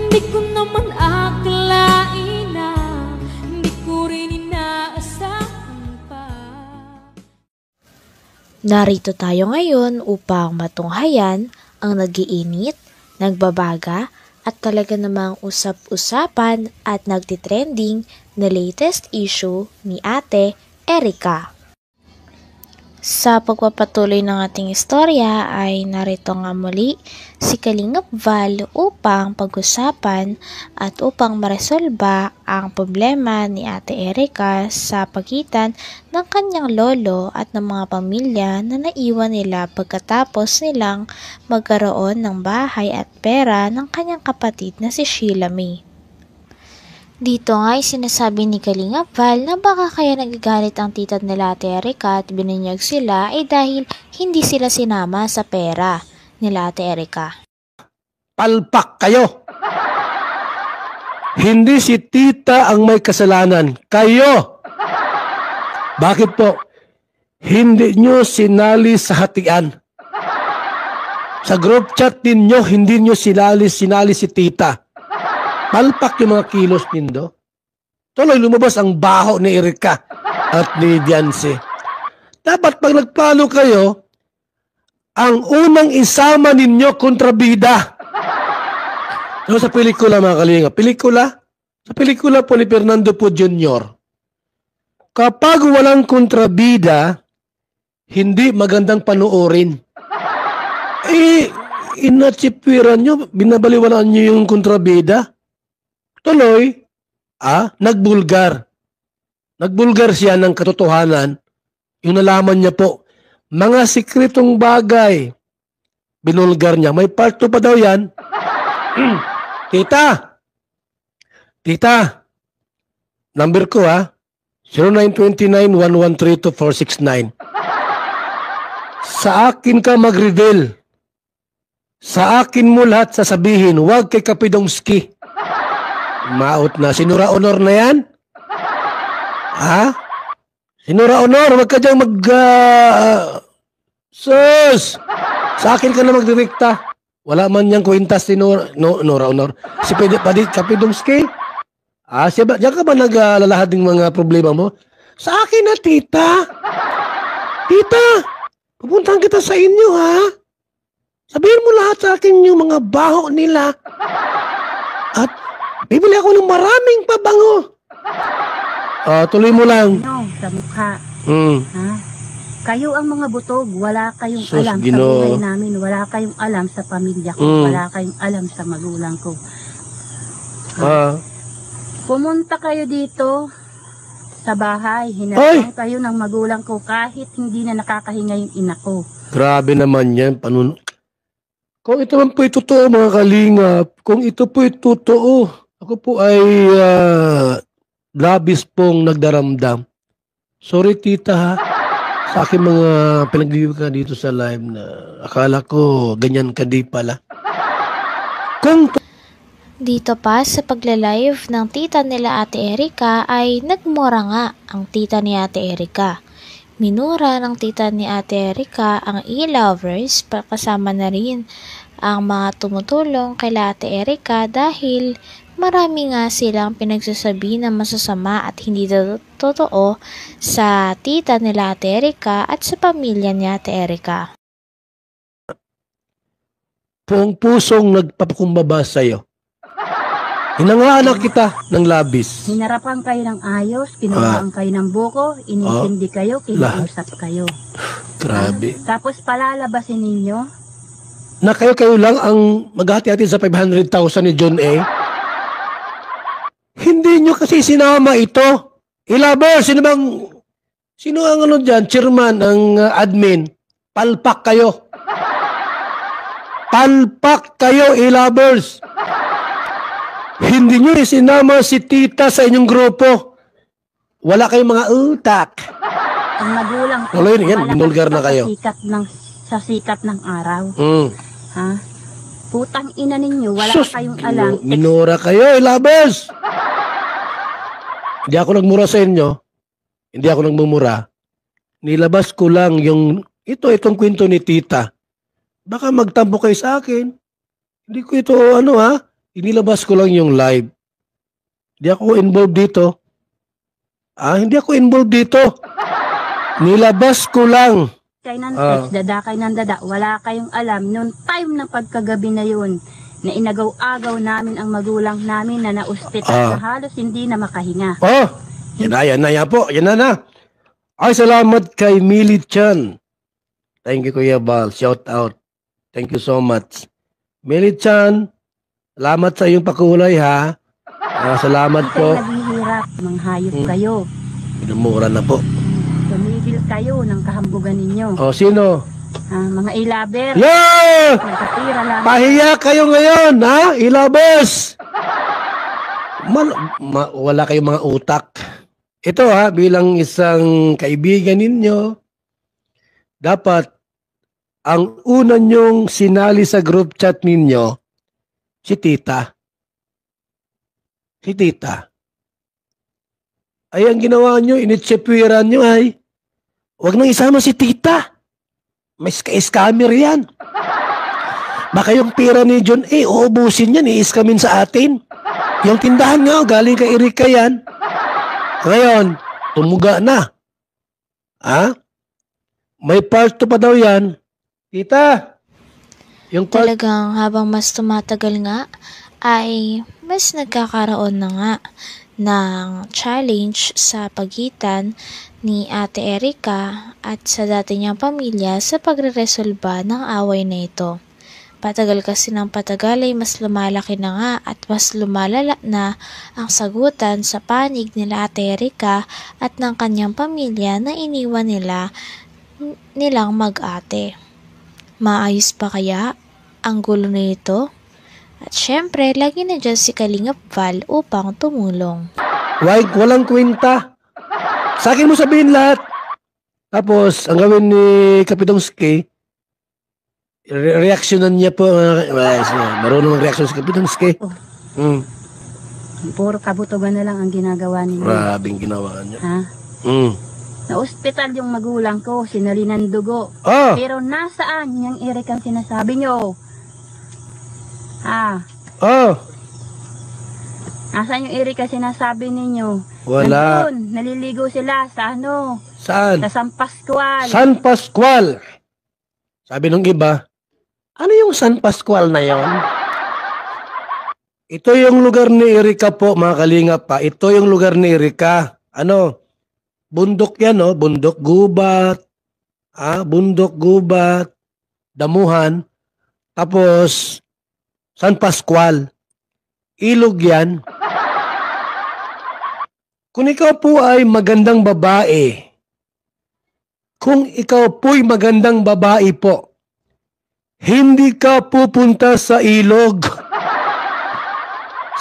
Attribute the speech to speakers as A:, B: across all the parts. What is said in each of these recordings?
A: Di ko naman akalain na di ko rin inaasahan pa.
B: Narito tayo ngayon upang matunghayan ang nagiinit, nagbabaga at talaga namang usap-usapan at nagtitrending na latest issue ni Ate Erica. Sa pagpapatuloy ng ating istorya ay narito nga muli si Kalingap Val upang pag-usapan at upang maresolba ang problema ni Ate Erica sa pagitan ng kanyang lolo at ng mga pamilya na naiwan nila pagkatapos nilang magkaroon ng bahay at pera ng kanyang kapatid na si Sheila May. Dito nga ay sinasabi ni Kalingap Val na baka kaya nagagalit ang tita nila Ate Erica at bininyag sila ay dahil hindi sila sinama sa pera nila Ate Erica.
C: Palpak kayo! Hindi si tita ang may kasalanan. Kayo! Bakit po? Hindi nyo sinali sa hatian. Sa group chat ninyo, hindi nyo sinali si tita. Palpak yung mga kilos nindo. Tuloy lumabas ang baho ni Erica at ni Diancy. Dapat pag nagplano kayo, ang unang isama ninyo kontrabida. So, sa pelikula mga kalinga, sa pelikula po ni Fernando Po Jr., kapag walang kontrabida, hindi magandang panoorin. Inatsipiran nyo, binabaliwalaan nyo yung kontrabida. Tuloy, nagbulgar. Nagbulgar siya ng katotohanan. Yung nalaman niya po, mga sikretong bagay, binulgar niya. May part 2 pa daw yan. Tita, number ko 0929-1132-469. Sa akin ka mag-reveal. Sa akin mo lahat sasabihin, huwag kay Kapidongski. Maot na. Sinura honor na yan? Sinura honor. Huwag ka diyang sus! Sa akin ka na magdirekta. Wala man niyang kwintas si Nora honor. Si Kapidongski? Diyan ka ba naglalahad ng mga problema mo? Sa akin na, tita. Tita, pupuntahan kita sa inyo, Sabihin mo lahat sa akin yung mga baho nila. At bibili ako ng maraming pabango. Tuloy mo lang.
D: Sa mukha. Kayo ang mga butog, wala kayong alam sa buhay namin, wala kayong alam sa pamilya ko, wala kayong alam sa magulang ko. Pumunta kayo dito sa bahay, hinatang kayo ng magulang ko kahit hindi na nakakahinga yung ina ko.
C: Grabe naman yan, Kung ito man po'y totoo mga kalingap, kung ito po'y totoo, ako po ay labis pong nagdaramdam. Sorry tita sa aking mga pinag-review ka dito sa live na akala ko ganyan ka di pala.
B: Dito pa sa pagla-live ng tita nila Ate Erica ay nagmura nga ang tita ni Ate Erica. Minura ng tita ni Ate Erica ang e-lovers kasama na rin ang mga tumutulong kay Ate Erica dahil marami nga silang pinagsasabi na masasama at hindi totoo sa tita nila Ate Erica at sa pamilya ni Ate Erica.
C: Buong pusong nagpapakumbaba sa'yo. Hinangaanak kita ng labis.
D: Hinarapan kayo ng ayos, kinuhaan kayo ng buko, inintindi kayo, kinausap kayo.
C: Grabe.
D: Tapos palalabasin ninyo.
C: Na kayo lang ang maghati-hati sa 500,000 ni John A. Hindi nyo kasi sinama ito. Ilaber, sino ang chairman, ang admin? Palpak kayo. Palpak kayo, ilabers. Hindi nyo isinama si tita sa inyong grupo. Wala kayong mga utak.
D: Ang magulang ko,
C: binulgar na kayo.
D: Sa sikat ng araw. Putang ina ninyo, wala kayong alam.
C: Minura kayo, ilabers. Hindi ako nagmura sa inyo. Hindi ako nagmumura. Nilabas ko lang itong kwento ni tita. Baka magtampo kayo sa akin. Hindi ko ito, inilabas ko lang yung live. Hindi ako involved dito. Hindi ako involved dito. Nilabas ko lang.
D: Kay ng dada, kay ng dada, wala kayong alam. Noong time ng pagkagabi na yun, na inagaw-agaw namin ang magulang namin na na-ospital na halos hindi na makahinga.
C: Yan na. Ay, salamat kay Millie Chan. Thank you, Kuya Bal. Shout out. Thank you so much. Millie Chan, salamat sa iyong pakulay, ha? Salamat po.
D: Kayo naghihirap, manghayop kayo.
C: Minumura na po.
D: Tumigil kayo ng kahambugan ninyo.
C: Sino?
D: Mga ilaber.
C: Yeah!
D: Nagkatira lang.
C: Pahiya kayo ngayon, ha? Ilabas! Wala kayong mga utak. Ito, bilang isang kaibigan ninyo, dapat ang una nyong sinali sa group chat ninyo, si Tita. Si Tita. Ay, ang ginawa nyo, initsepwiran nyo ay, huwag nang isama si Tita. May scammer yan. Baka yung pera ni John uubusin yan, i-scamin sa atin. Yung tindahan nga, galing kay Erika yan. Ngayon, tumuga na. May part 2 pa daw yan. Tita, yung part...
B: Talagang habang mas tumatagal nga, ay mas nagkakaroon na nga ng challenge sa pagitan ni Ate Erika at sa dati niyang pamilya sa pagreresolba ng away na ito. Patagal kasi ng patagal ay mas lumalaki na nga at mas lumalala na ang sagutan sa panig nila Ate Erika at ng kanyang pamilya na iniwan nilang mag-ate. Maayos pa kaya ang gulo na ito? At syempre, lagi na dyan si Kalingap Val upang tumulong.
C: Walang kwenta. Sa akin mo sabihin lahat. Tapos, ang gawin ni Kapitongski, reaksyonan niya po. Marunong mag-reaksyon si Kapitongski.
D: Puro kabutugan na lang ang ginagawa ninyo.
C: Grabing ginawa niya.
D: Na-ospital yung magulang ko, sinali ng dugo. Pero nasaan yung Erika ang sinasabi nyo? Nasaan yung Erika sinasabi ninyo?
C: Wala.
D: Nandun, naliligo sila sa ano?
C: Saan?
D: Sa San Pascual.
C: San Pascual. Sabi nung iba, ano yung San Pascual na yon? Ito yung lugar ni Erika po, mga kalingap pa. Ito yung lugar ni Erika. Bundok yan, bundok gubat. Bundok gubat. Damuhan. Tapos, San Pascual. Ilog yan. Kung ikaw po ay magandang babae, hindi ka pupunta sa ilog.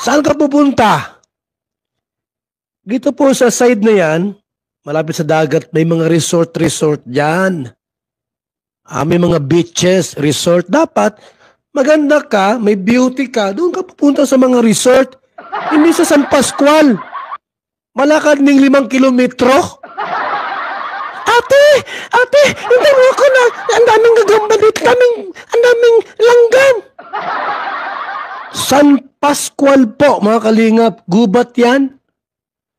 C: Saan ka pupunta? Dito po sa side na yan, malapit sa dagat, may mga resort dyan. May mga beaches, resort. Dapat, maganda ka, may beauty ka, doon ka pupunta sa mga resort. Hindi sa San Pascual. Malakad ng 5 kilometro. Ate, hindi mo ako na, ang daming gagamba dito, ang daming langgam. San Pascual po, mga kalingap, gubat yan.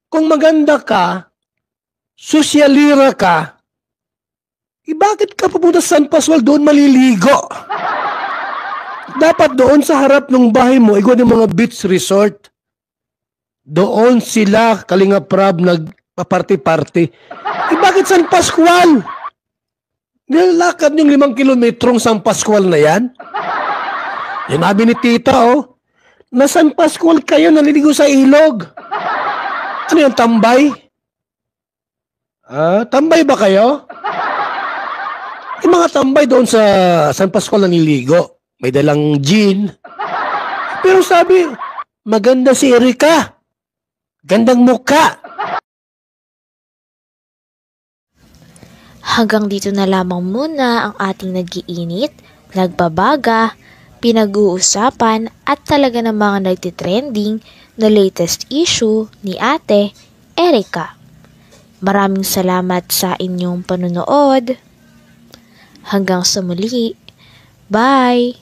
C: Kung maganda ka, sosyalira ka, bakit ka pupunta sa San Pascual, doon maliligo? Dapat doon sa harap ng bahay mo, ikaw ng mga beach resort. Doon sila, Kalingap Rab, nagpa-party-party. Bakit San Pascual? Nilalakad yung 5 kilometrong San Pascual na yan? Yan sabi ni Tita, na San Pascual kayo, naliligo sa ilog. Ano yung tambay? Tambay ba kayo? Yung mga tambay doon sa San Pascual naliligo. May dalang gin. Pero sabi, maganda si Erika. Gandang mukha.
B: Hanggang dito na lamang muna ang ating nag-iinit, nagbabaga, pinag-uusapan at talaga ng mga nagtitrending na latest issue ni Ate Erika. Maraming salamat sa inyong panonood. Hanggang sa muli. Bye!